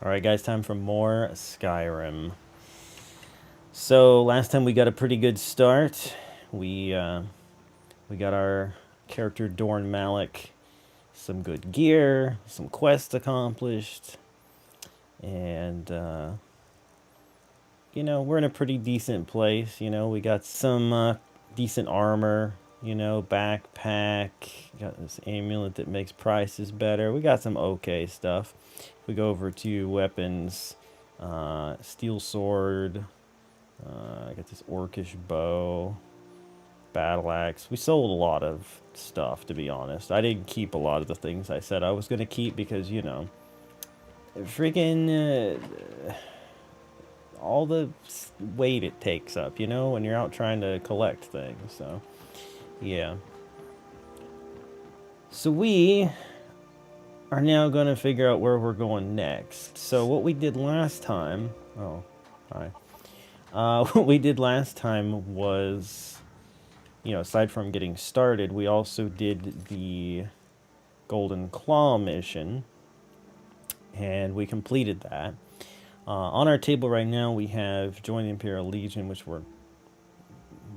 Alright guys, time for more Skyrim. So last time we got a pretty good start. We got our character Dorn Mallak, some good gear, some quests accomplished, and we're in a pretty decent place. We got some decent armor, backpack, got this amulet that makes prices better. We got some okay stuff. We go over to weapons, steel sword, I got this orcish bow, battle axe. We sold a lot of stuff, to be honest. I didn't keep a lot of the things I said I was going to keep because, freaking all the weight it takes up, when you're out trying to collect things. So, yeah. So we are now going to figure out where we're going next. So what we did last time... Oh, hi. What we did last time was, aside from getting started, we also did the Golden Claw mission, and we completed that. On our table right now, we have join the Imperial Legion, which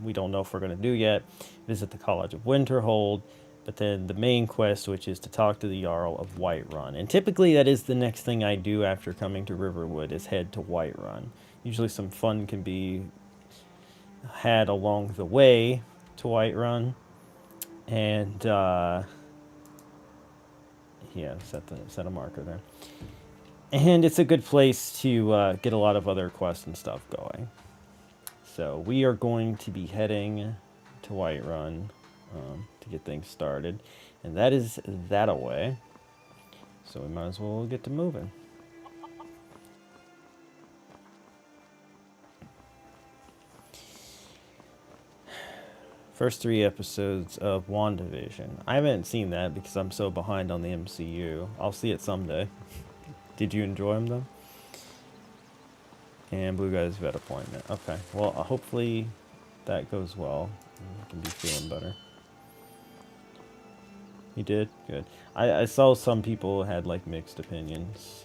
we don't know if we're going to do yet, visit the College of Winterhold, but then the main quest, which is to talk to the Jarl of Whiterun. And typically that is the next thing I do after coming to Riverwood, is head to Whiterun. Usually some fun can be had along the way to Whiterun. And, yeah, set a marker there. And it's a good place to get a lot of other quests and stuff going. So we are going to be heading to Whiterun to get things started. And that is that away. So we might as well get to moving. First 3 episodes of WandaVision. I haven't seen that because I'm so behind on the MCU. I'll see it someday. Did you enjoy them, though? And Blue Guy's vet appointment. Okay. Well, hopefully that goes well. I can be feeling better. You did? Good. I saw some people had, like, mixed opinions.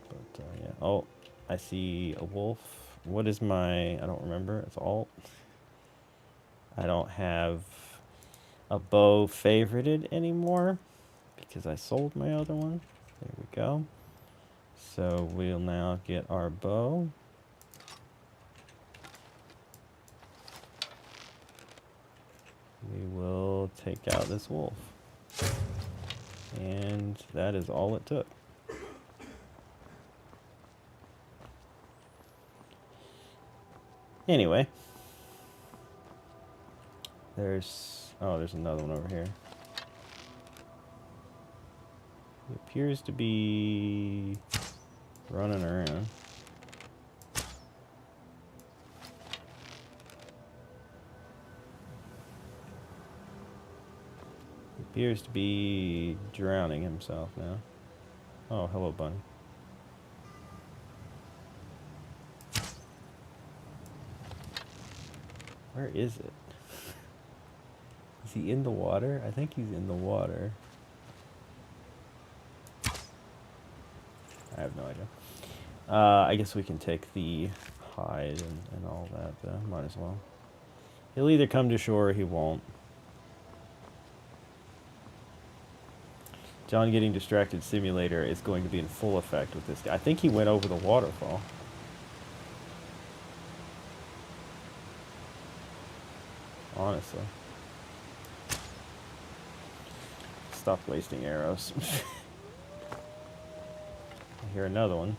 But, yeah. Oh, I see a wolf. What is my... I don't remember. It's alt. I don't have a bow favorited anymore because I sold my other one. There we go. So we'll now get our bow. We will take out this wolf. And that is all it took. Anyway. There's another one over here. He appears to be running around. He appears to be drowning himself now. Oh, hello, bunny. Where is it? Is he in the water? I think he's in the water. I have no idea. I guess we can take the hide and all that, though. Might as well. He'll either come to shore or he won't. John getting distracted simulator is going to be in full effect with this guy. I think he went over the waterfall. Honestly. Stop wasting arrows. I hear another one.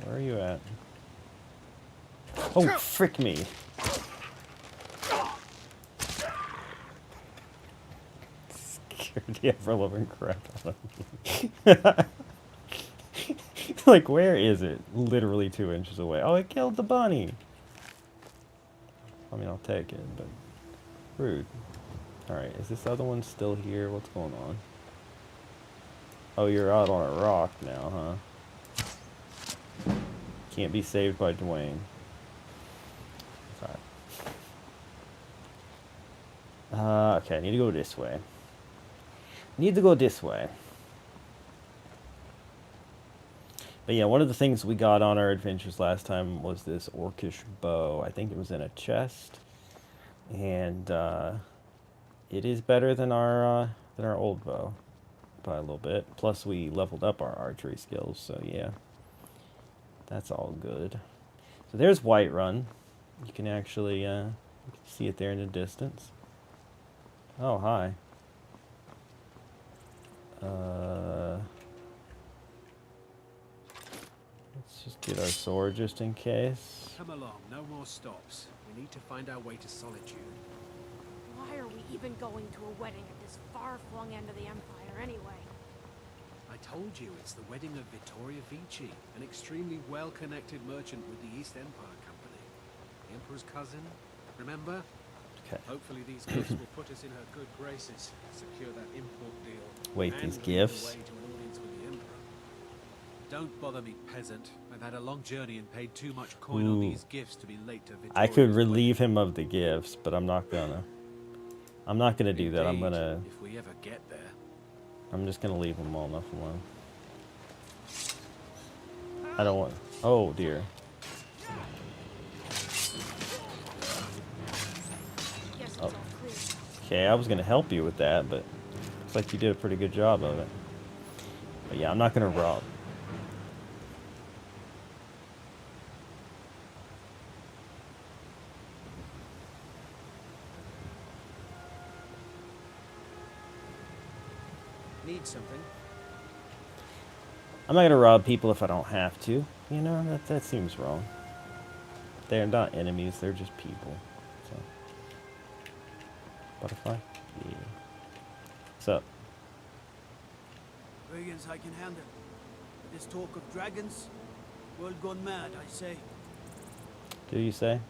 Where are you at? Oh, frick me. Scared the ever-loving crap out of me. Like, where is it? Literally 2 inches away. Oh, it killed the bunny. I mean, I'll take it, but rude. Alright, is this other one still here? What's going on? Oh, you're out on a rock now, huh? Can't be saved by Dwayne. Sorry. Okay, I need to go this way. Need to go this way. But yeah, one of the things we got on our adventures last time was this orcish bow. I think it was in a chest. And it is better than our old bow by a little bit. Plus we leveled up our archery skills, so yeah. That's all good. So there's Whiterun. You can actually see it there in the distance. Oh, hi. Let's just get our sword just in case. Come along, no more stops. We need to find our way to Solitude. Why are we even going to a wedding at this far-flung end of the Empire anyway? I told you, it's the wedding of Vittoria Vici, an extremely well-connected merchant with the East Empire Company. The Emperor's cousin, remember? Okay. Hopefully these gifts will put us in her good graces, secure that import deal. Wait, and these lead the gifts? way to an audience with the Emperor. Don't bother me, peasant. I've had a long journey and paid too much coin on these gifts to be late to Vittoria's I could wedding. relieve him of the gifts, but I'm not gonna. I'm not gonna do that. I'm gonna. If we ever get there. I'm just gonna leave them all enough alone. I don't want. Oh dear. Guess it's Oh. all clear. Okay, I was gonna help you with that, but looks like you did a pretty good job of it. But yeah, I'm not gonna rob. Need something? I'm not gonna rob people if I don't have to. You know, that seems wrong. They're not enemies, they're just people. So. Butterfly? Yeah. What's up? Brigands I can handle. This talk of dragons, world gone mad, I say. Do you say?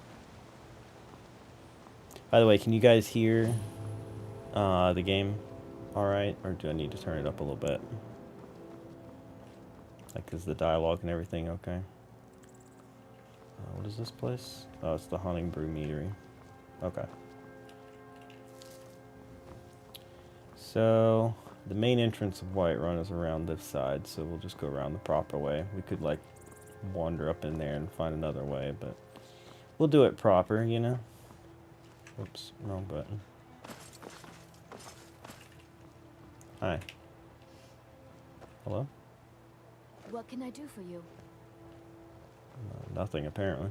By the way, can you guys hear the game alright? Or do I need to turn it up a little bit? Like, is the dialogue and everything okay? What is this place? Oh, it's the Hunting Brew Meadery. Okay. So, the main entrance of Whiterun is around this side, so we'll just go around the proper way. We could, like, wander up in there and find another way, but we'll do it proper, you know? Whoops, wrong button. Hi. Hello? What can I do for you? Nothing, apparently.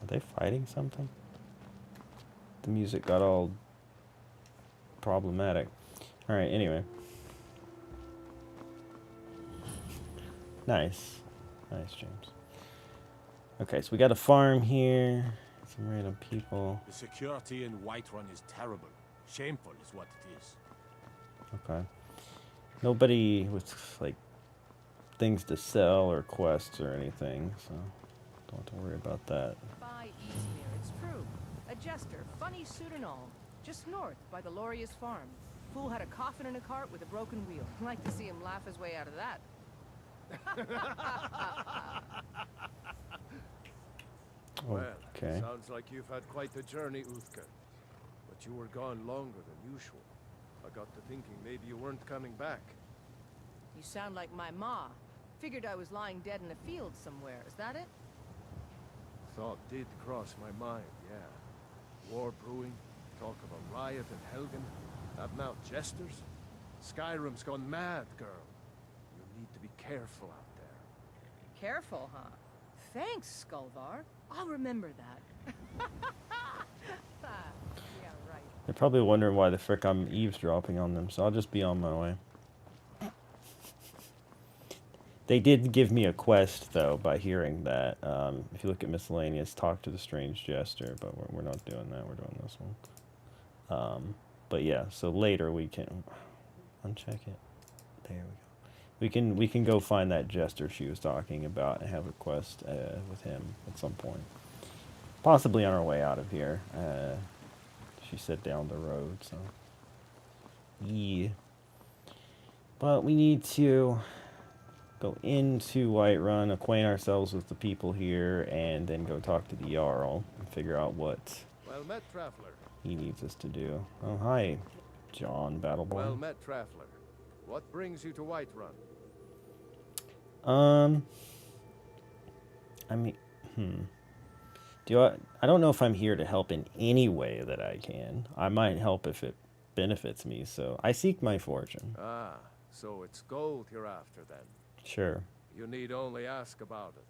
Are they fighting something? The music got all problematic. Alright, anyway. Nice. Nice, James. Okay, so we got a farm here. Some random people. The security in Whiterun is terrible. Shameful is what it is. Okay. Nobody with, like, things to sell or quests or anything, so don't have to worry about that. By Eastmere, it's true. A jester, funny suit and all. Just north, by the Lauria's farm. Fool had a coffin in a cart with a broken wheel. Like to see him laugh his way out of that. Well, Okay. sounds like you've had quite a journey, Uthgar. But you were gone longer than usual. I got to thinking maybe you weren't coming back. You sound like my ma. Figured I was lying dead in a field somewhere. Is that it? Thought did cross my mind, yeah. War brewing, talk of a riot in Helgen, have now jesters. Skyrim's gone mad, girl. You need to be careful out there. Careful, huh? Thanks, Skullvar. I'll remember that. Yeah, right. They're probably wondering why the frick I'm eavesdropping on them, so I'll just be on my way. They did give me a quest, though, by hearing that. If you look at miscellaneous, talk to the strange jester, but we're not doing that. We're doing this one. But yeah, so later we can uncheck it. There we go. We can go find that jester she was talking about and have a quest with him at some point. Possibly on our way out of here. She said down the road, so yeah. But we need to go into Whiterun, acquaint ourselves with the people here, and then go talk to the Jarl and figure out what Well met, traveler. he needs us to do. Oh, hi, John Battleborn. Well met, traveler. What brings you to Whiterun? I mean, I don't know if I'm here to help in any way that I can. I might help if it benefits me, so I seek my fortune. Ah, so it's gold you're after then. Sure. You need only ask about it.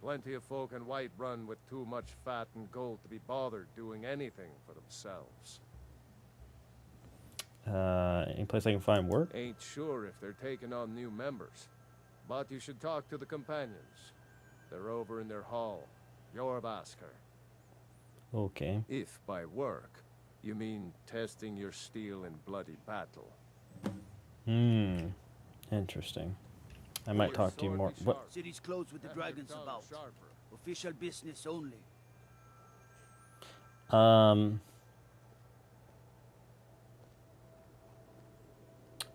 Plenty of folk in Whiterun with too much fat and gold to be bothered doing anything for themselves. Any place I can find work? Ain't sure if they're taking on new members, but you should talk to the companions. They're over in their hall. Jorbasker. Okay. If by work, you mean testing your steel in bloody battle. Interesting. I might talk to you more. What? City's closed with the dragons about. Official business only.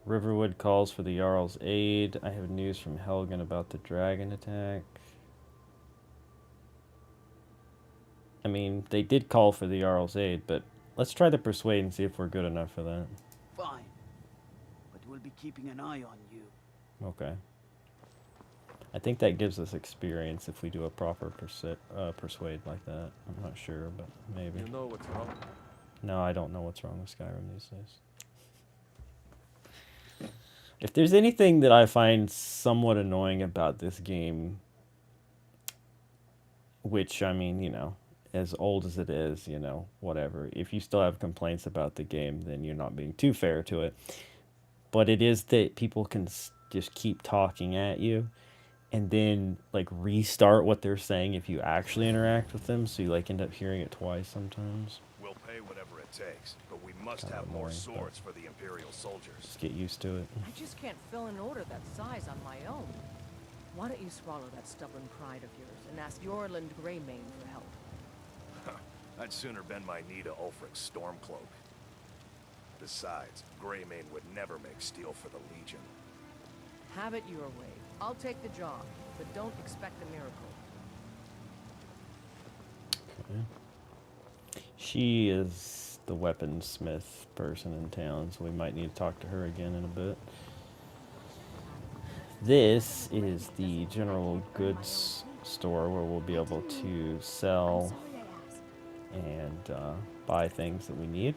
Riverwood calls for the Jarl's aid. I have news from Helgen about the dragon attack. I mean, they did call for the Jarl's aid, but let's try to persuade and see if we're good enough for that. Fine. But we'll be keeping an eye on you. Okay. I think that gives us experience if we do a proper persuade like that. I'm not sure, but maybe. You know what's wrong? No, I don't know what's wrong with Skyrim these days. If there's anything that I find somewhat annoying about this game, which, I mean, you know, as old as it is, you know, whatever. If you still have complaints about the game, then you're not being too fair to it. But it is that people can just keep talking at you and then, like, restart what they're saying if you actually interact with them. So you, like, end up hearing it twice sometimes. We'll pay whatever it takes, but we must Kinda have more annoying, swords for the Imperial soldiers. Just get used to it. I just can't fill an order that size on my own. Why don't you swallow that stubborn pride of yours and ask Yorland Greymane for help? I'd sooner bend my knee to Ulfric's Stormcloak. Besides, Greymane would never make steel for the Legion. Have it your way. I'll take the job, but don't expect a miracle. Okay. She is the weaponsmith person in town, so we might need to talk to her again in a bit. This is the general goods store where we'll be able to sell and buy things that we need.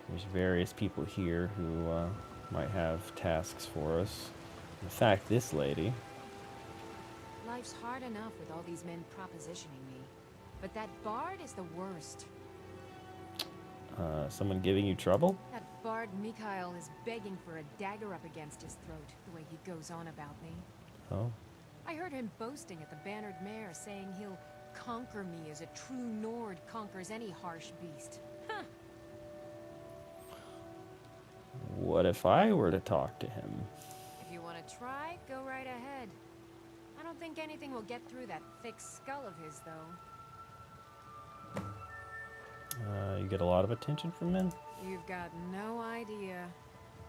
There's various people here who might have tasks for us. In fact, this lady. Life's hard enough with all these men propositioning me, but that bard is the worst. Someone giving you trouble? That bard Mikhail is begging for a dagger up against his throat, the way he goes on about me. Oh. I heard him boasting at the Bannered Mare, saying he'll conquer me as a true Nord conquers any harsh beast. Huh. What if I were to talk to him? If you want to try, go right ahead. I don't think anything will get through that thick skull of his, though. You get a lot of attention from men? You've got no idea.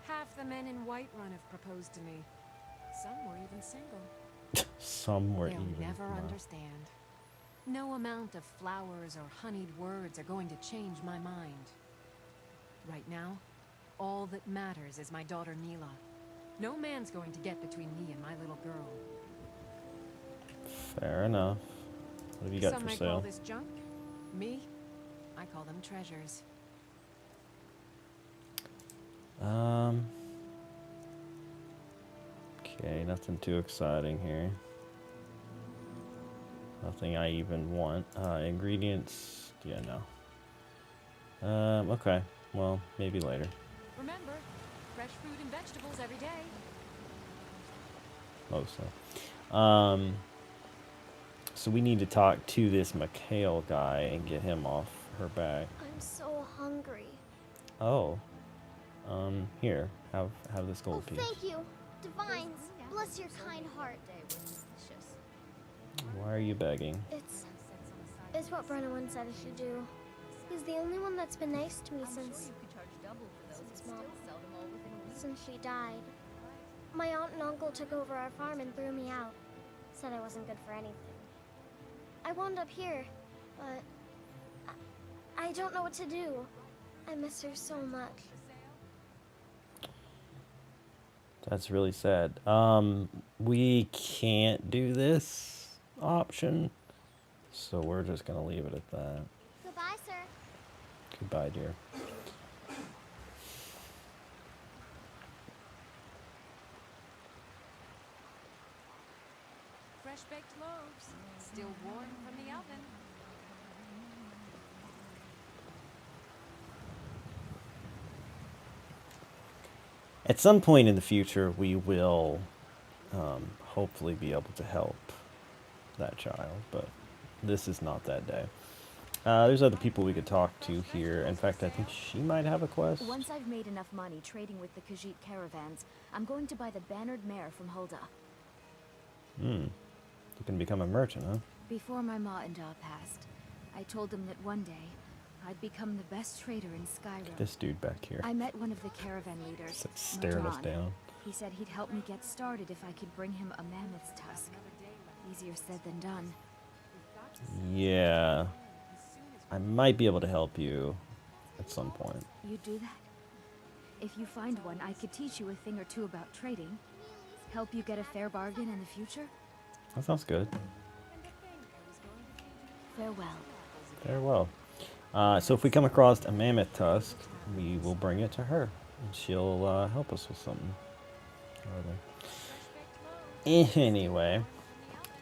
Half the men in Whiterun have proposed to me. Some were even single. Some were They'll even. never Wow. understand. No amount of flowers or honeyed words are going to change my mind. Right now, all that matters is my daughter Mila. No man's going to get between me and my little girl. Fair enough. What have you got Some for might call sale? this junk. Me, I call them treasures. Okay, nothing too exciting here. Nothing I even want. Ingredients, yeah, no. Okay, well, maybe later. Remember, fresh fruit and vegetables every day. Mostly. So we need to talk to this Mikhail guy and get him off her back. I'm so hungry. Oh. Here, have this gold piece. Thank you. Divines, bless your kind heart. Why are you begging? It's what Brennan said I should do. He's the only one that's been nice to me since Mom. since she died. My aunt and uncle took over our farm and threw me out. Said I wasn't good for anything. I wound up here, but I don't know what to do. I miss her so much. That's really sad. We can't do this option, so we're just gonna leave it at that. Goodbye, sir. Goodbye, dear. Fresh baked loaves, still warm from the oven. At some point in the future, we will hopefully be able to help that child, but this is not that day. There's other people we could talk to here. In fact, I think she might have a quest. Once I've made enough money trading with the Khajiit caravans, I'm going to buy the bannered mare from Hulda. You can become a merchant, huh? Before my ma and da passed, I told them that one day I'd become the best trader in Skyrim. This dude back here. I met one of the caravan leaders, Staring us Modron. down. He said he'd help me get started if I could bring him a mammoth's tusk. Easier said than done. Yeah. I might be able to help you at some point. You'd do that? If you find one, I could teach you a thing or two about trading. Help you get a fair bargain in the future? That sounds good. Farewell. Farewell. So if we come across a mammoth tusk, we will bring it to her, and she'll help us with something. Anyway,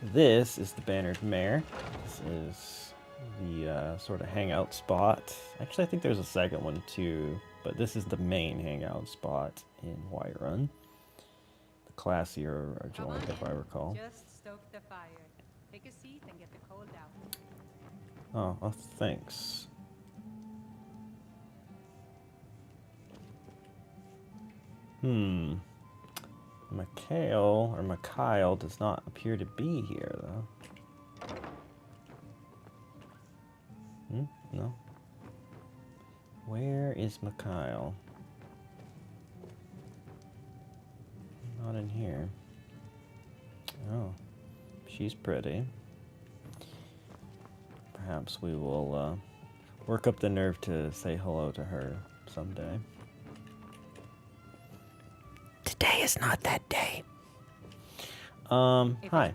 this is the bannered mare. This is the sort of hangout spot. Actually, I think there's a second one too, but this is the main hangout spot in Whiterun. The classier joint, if I recall. Just stoke the fire. Take a seat and get the cold out. Oh, thanks. Mikhail does not appear to be here, though. No. Where is Mikhail? Not in here. Oh, she's pretty. Perhaps we will work up the nerve to say hello to her someday. Today is not that day. Hi.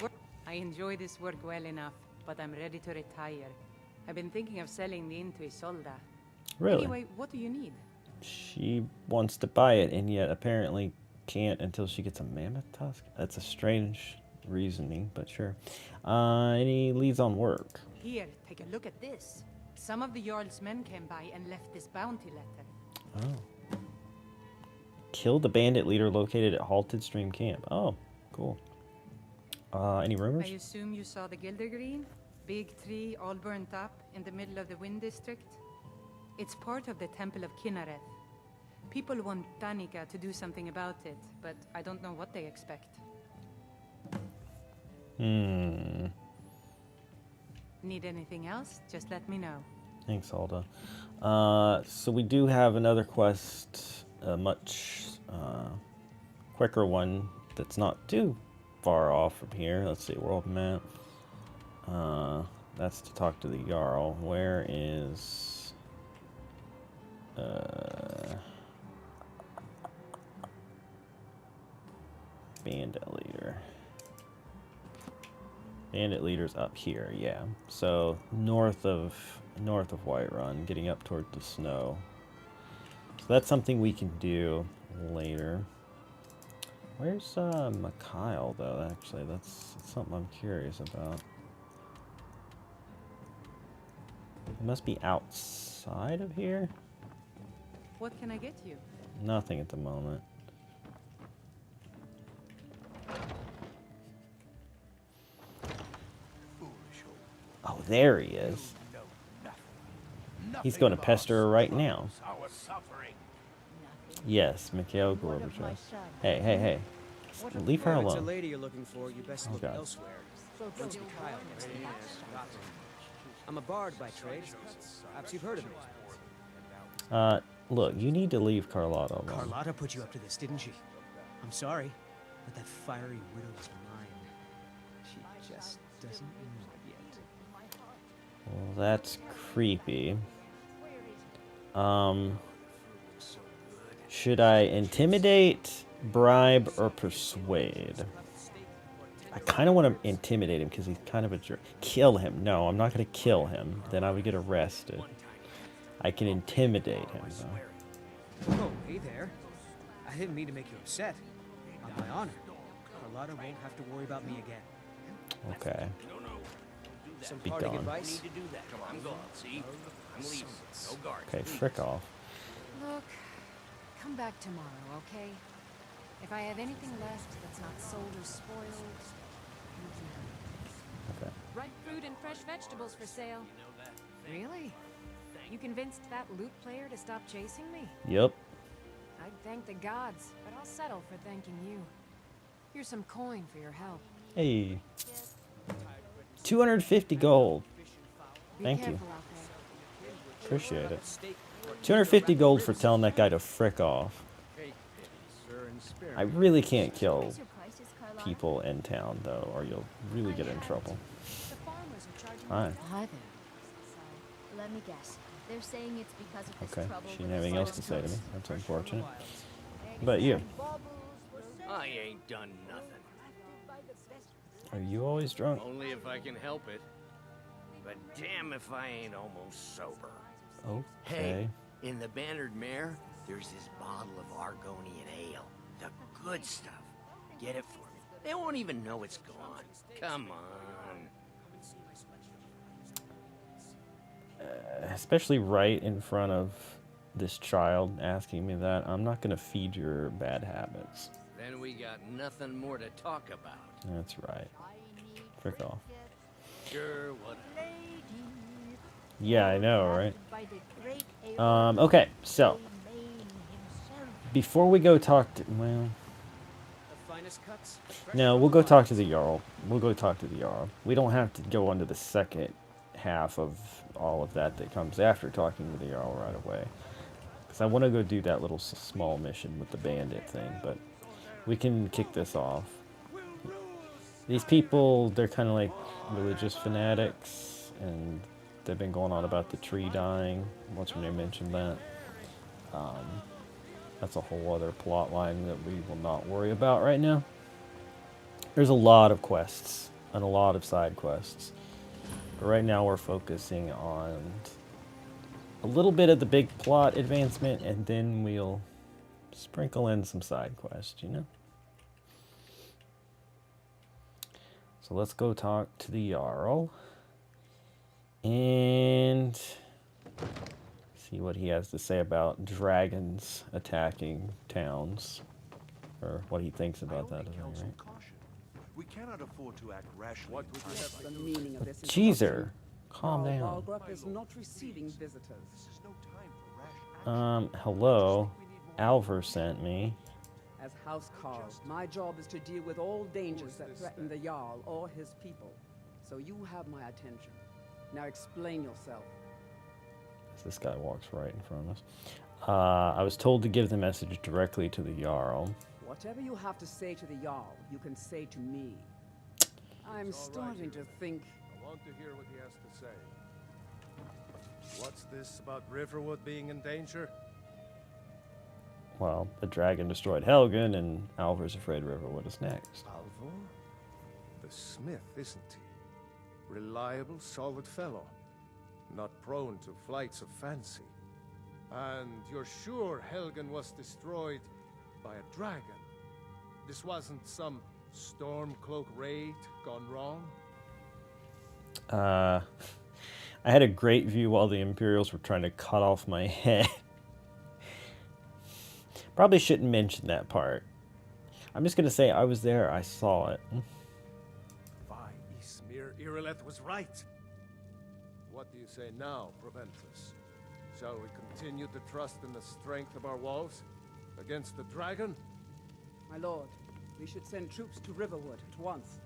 I enjoy this work well enough, but I'm ready to retire. I've been thinking of selling the inn to Isolda. Really? Anyway, what do you need? She wants to buy it, and yet apparently can't until she gets a mammoth tusk. That's a strange reasoning, but sure. Any leads on work? Here, take a look at this. Some of the Jarl's men came by and left this bounty letter. Oh. Kill the bandit leader located at Halted Stream Camp. Oh, cool. Any rumors? I assume you saw the Gildergreen? Big tree, all burnt up, in the middle of the Wind District. It's part of the Temple of Kinnareth. People want Danica to do something about it, but I don't know what they expect. Need anything else? Just let me know. Thanks, Alda. So we do have another quest, a much quicker one that's not too far off from here. Let's see, world map. That's to talk to the Jarl. Where is... bandit leader. Bandit leader's up here, yeah. So north of Whiterun, getting up toward the snow. So that's something we can do later. Where's Mikhail though? Actually, that's something I'm curious about. It must be outside of here. What can I get you? Nothing at the moment. Oh, there he is. He's going to pester her right now. Yes, Mikhail Gorbachev. Hey, hey, hey. Leave her If it's a alone. lady you're looking for, you best look God. elsewhere. Once Mikhail gets the news, got to. I'm a bard by trade. Perhaps you've heard of me. Look, you need to leave Carlotta alone. Carlotta put you up to this, didn't she? I'm sorry, but that fiery widow is mine. She just doesn't know it yet. Well, that's creepy. Should I intimidate, bribe, or persuade? I kind of want to intimidate him because he's kind of a jerk. Kill him. No, I'm not going to kill him. Then I would get arrested. I can intimidate him, though. Oh, hey there. I didn't mean to make you upset. On my honor, Carlotta won't have to worry about me again. Okay. Some Be parting gone. advice? I'm gone, see? I'm leaving. No guards. Okay, frick off. Look, come back tomorrow, okay? If I have anything left that's not sold or spoiled, you can have it. Okay. Ripe fruit and fresh vegetables for sale. Really? You convinced that loot player to stop chasing me? Yep. I'd thank the gods, but I'll settle for thanking you. Here's some coin for your help. Hey. 250 gold. Be Thank you. careful out there. Appreciate it. 250 gold for telling that guy to frick off. I really can't kill people in town, though, or you'll really get in trouble. The farmers are charging Hi. me. Hi there. So, let me guess. They're saying it's because of this Okay, trouble she with didn't have the anything else to say Skyrim to me. coast. That's unfortunate. But you, I ain't done nothing. are you always drunk? Only if I can help it. But damn if I ain't almost sober. Okay. Hey, in the Bannered Mare, there's this bottle of Argonian ale. The good stuff. Get it for me. They won't even know it's gone. Come on. Especially right in front of this child asking me that. I'm not going to feed your bad habits. Then we got nothing more to talk about. That's right. Frick off. Sure, whatever. Yeah, I know, right? Okay, so before we go talk to, well, The finest cuts? no, we'll go talk to the Jarl. We'll go talk to the Jarl. We don't have to go into the second half of all of that that comes after talking to the Jarl right away. Because I want to go do that little small mission with the bandit thing, but we can kick this off. These people, they're kind of like religious fanatics, and they've been going on about the tree dying. What's her name mentioned that? That's a whole other plot line that we will not worry about right now. There's a lot of quests and a lot of side quests. But right now we're focusing on a little bit of the big plot advancement, and then we'll sprinkle in some side quests, you know? So let's go talk to the Jarl and see what he has to say about dragons attacking towns, or what he thinks about that. Right? We cannot afford to act rashly. What would you have The meaning of this is Jeezer, calm Jarl down. Balgruuf is not receiving visitors. This is no time for rash action. Hello. Alvar sent me. As House Carl, my job is to deal with all dangers that threaten the Jarl or his people. So you have my attention. Now explain yourself. This guy walks right in front of us. I was told to give the message directly to the Jarl. Whatever you have to say to the Jarl, you can say to me. I'm starting to think. I want to hear what he has to say. What's this about Riverwood being in danger? Well, the dragon destroyed Helgen, and Alvar's afraid Riverwood is next. Alvor? The smith, isn't he? Reliable, solid fellow. Not prone to flights of fancy. And you're sure Helgen was destroyed by a dragon? This wasn't some Stormcloak raid gone wrong? I had a great view while the Imperials were trying to cut off my head. Probably shouldn't mention that part. I'm just going to say I was there, I saw it. By Ismir, Irileth was right. What do you say now, Proventus? Shall we continue to trust in the strength of our walls against the dragon? My lord, we should send troops to Riverwood at once.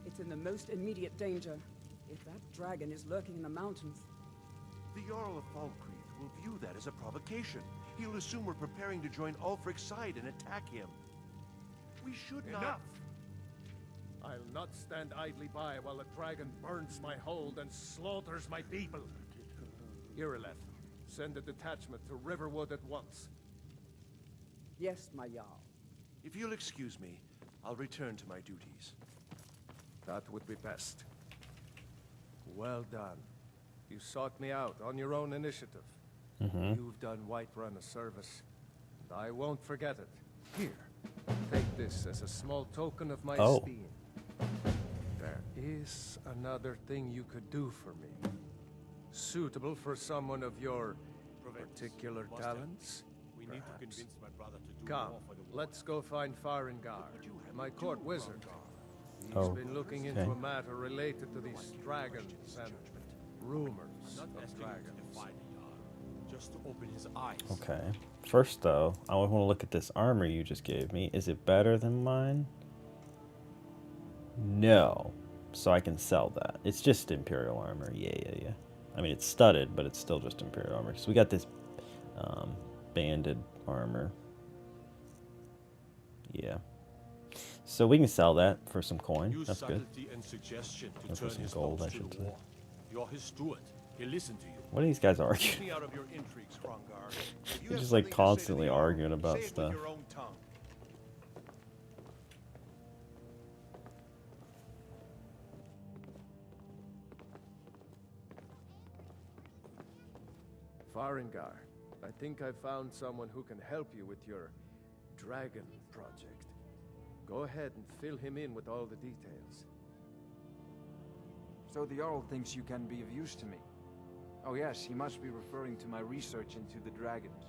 It's in the most immediate danger. If that dragon is lurking in the mountains. The Jarl of Falkreath will view that as a provocation. He'll assume we're preparing to join Ulfric's side and attack him. We should not... Enough! I'll not stand idly by while a dragon burns my hold and slaughters my people. Irileth, send a detachment to Riverwood at once. Yes, my Jarl. If you'll excuse me, I'll return to my duties. That would be best. Well done. You sought me out on your own initiative. You've done Whiterun a service, and I won't forget it. Here, take this as a small token of my esteem. There is another thing you could do for me. Suitable for someone of your particular talents. We need to convince my brother to do Come, more for the war. let's go find Farengar, my court wizard. He's Oh, been looking into a matter related to these dragons and rumors Not of asking him to dragons. defy the Jarl, just to open his eyes. Okay. First, though, I want to look at this armor you just gave me. Is it better than mine? No. So I can sell that. It's just Imperial armor. Yeah. I mean, it's studded, but it's still just Imperial armor. So we got this banded armor. Yeah. So we can sell that for some coin. Use That's good. subtlety and suggestion to And for turn some his gold, foes I to should the say. war. You're his steward. He'll listen to you. What are these guys Keep arguing? me out of your intrigues, Hrongar. If you They're have just like something to say to constantly the Jarl, arguing about say it stuff. with your own tongue. Farengar, I think I found someone who can help you with your dragon project. Go ahead and fill him in with all the details. So the Jarl thinks you can be of use to me. Oh yes, he must be referring to my research into the dragons.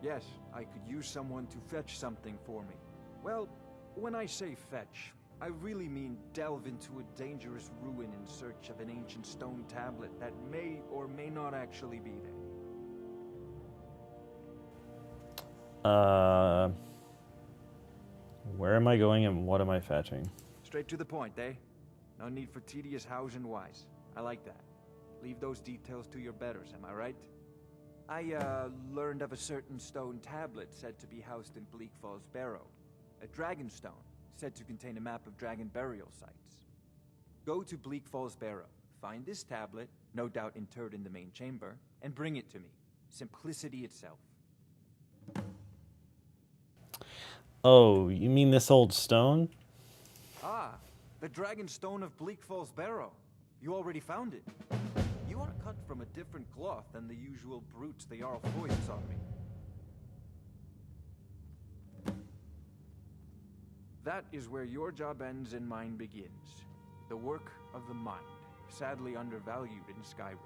Yes, I could use someone to fetch something for me. Well, when I say fetch, I really mean delve into a dangerous ruin in search of an ancient stone tablet that may or may not actually be there. Where am I going and what am I fetching? Straight to the point, eh? No need for tedious hows and whys. I like that. Leave those details to your betters, am I right? I, learned of a certain stone tablet said to be housed in Bleak Falls Barrow. A dragon stone, said to contain a map of dragon burial sites. Go to Bleak Falls Barrow, find this tablet, no doubt interred in the main chamber, and bring it to me. Simplicity itself. Oh, you mean this old stone? Ah, the dragon stone of Bleak Falls Barrow. You already found it. You are cut from a different cloth than the usual brutes the Jarl foists on me. That is where your job ends and mine begins. The work of the mind, sadly undervalued in Skyrim.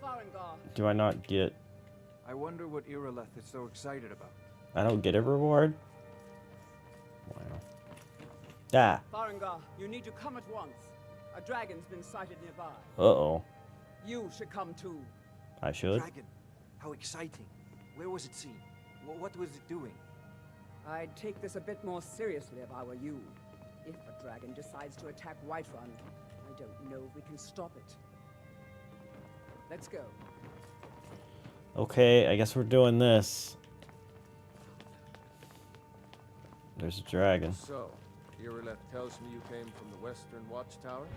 Farengar. Do I not get... I wonder what Irileth is so excited about. I don't get a reward? Wow. Ah. Farengar, you need to come at once. A dragon's been sighted nearby. Uh-oh. You should come too. I should? Dragon. How exciting. Where was it seen? What was it doing? I'd take this a bit more seriously if I were you. If a dragon decides to attack Whiterun, I don't know if we can stop it. Let's go. Okay, I guess we're doing this. There's a dragon. So, Irileth tells me you came from the Western Watchtower?